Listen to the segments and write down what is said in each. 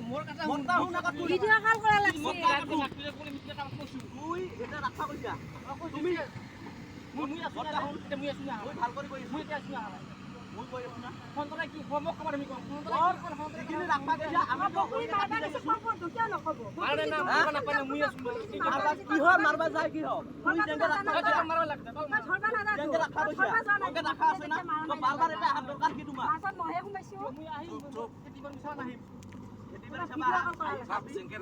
মোর কথা মনটা শুনা কথা ভিডিও কল করা লাগছে তুই এটা রাখা কইছা তুমি মুই আছো না মুই আছো না মই ভাল কৰি কই মুই আছো না মই কৈ আছো না ফোন কৰা কি হোমৱৰ্ক কৰা আমি কোন ফোন যিখিনি ৰাখা কইছা আমি পুখুৰী মাৰবা গৈছে সম্পৰ্ক কিয় নকব মাৰে না মাৰবা নাপায় মুই আছো মারবা কি হয় মারবা যায় কি হয় তুই যেঙ্গে রাখা তোক মারবা লাগতা তোক ধৰবা না যেঙ্গে রাখা কইছা ওকে রাখা আছে না তো বারবার এটা হাত দরকার কি তোমার পাছত মহে সোমাইছো মুই আহিম খেতি কৰি মিছা নাহিম এদিবাৰে চাবা যেঙ্গে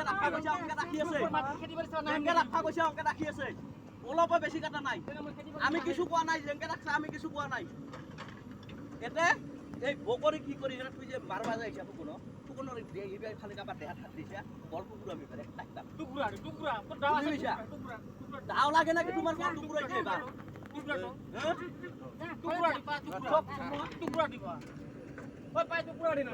ৰাখা কইছা ওকে ৰাখি আছে খেতি কৰি মিছা নাহিম যেঙ্গে রাখা কইছা ওকে রাখি আছে অলপ বেশি কাটা নাই আমি কিছু কোয়া নাই যেঙ্গে রাখছা আমি কিছু কোয়া নাই এতে এই বকরি কি করি তুই যে মারবা যাইছা কোন কোন এইবাৰ খালি কাবা দেহা হাত দিছা বল কুকুৰ আমি পাৰে একটা টুকুৰা তোৰ দাও আছে টুকুৰা দাও লাগে নাকি তোমাৰ বল টুকুৰা দিয়ে বা টুকুৰা দিবা ওই পাই টুকুৰা দিনা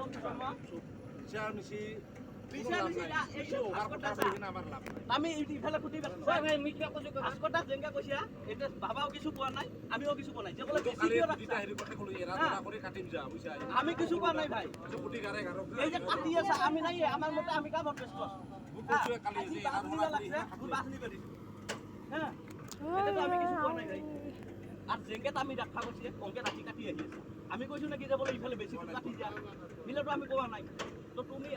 আমি ইফালে ফুটি ভাই ভাই মিঠা কইছো আসকটা যেঙ্গা কইছা এটা বাবাও কিছু কোয়া নাই আমিও কিছু কোয়া নাই যে বলে বেশি কিয় রাখছা আমি কিছু কোয়া নাই ভাই এই যে কাটি আছে আমি নাই আমার মতে আমি কামত ব্যস্ত আছি বাসনি করি হ্যাঁ এটা তো আমি কিছু কোয়া নাই ভাই আর যেঙ্গেত আমি রাখা করছি অঙ্কে রাখি কাটি আহিছে আমি কইছো নাকি যে বলে ইফালে বেশি কাটি যা মিলেতো আমি কোয়া নাই তো তুমি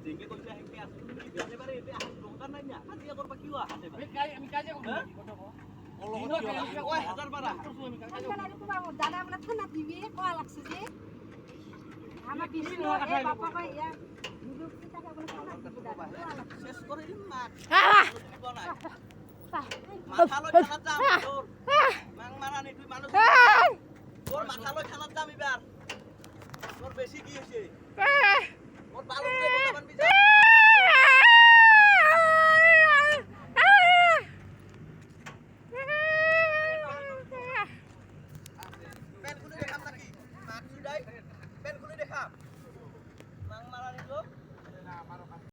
যেঙ্গে কইছা হেকে আছে তুমি এবারে এতে হাত দরকার নাই না কাটিয়া করবা কিও হাতে আমি কাজে কম ওই হাজার বারা দাদা বলে ঠান্ডা দিবি কোয়া লাগছে যে আমার বিষ্ণু এ বাপা কই ইয়া ভিডিও টাকা বলে ঠান্ডা দিবি দাদা শেষ করে দিন মা মাথা লই খানা যাম তোর মাং মারানি তুই মানুষ তোর মাথা লই খানা যাম এবার তোর বেশি কি হইছে তোর বালু কে বলবান বিচার পেন খুলে দেখাম নাকি মাছ ছুড়াই পেন খুলে দেখাম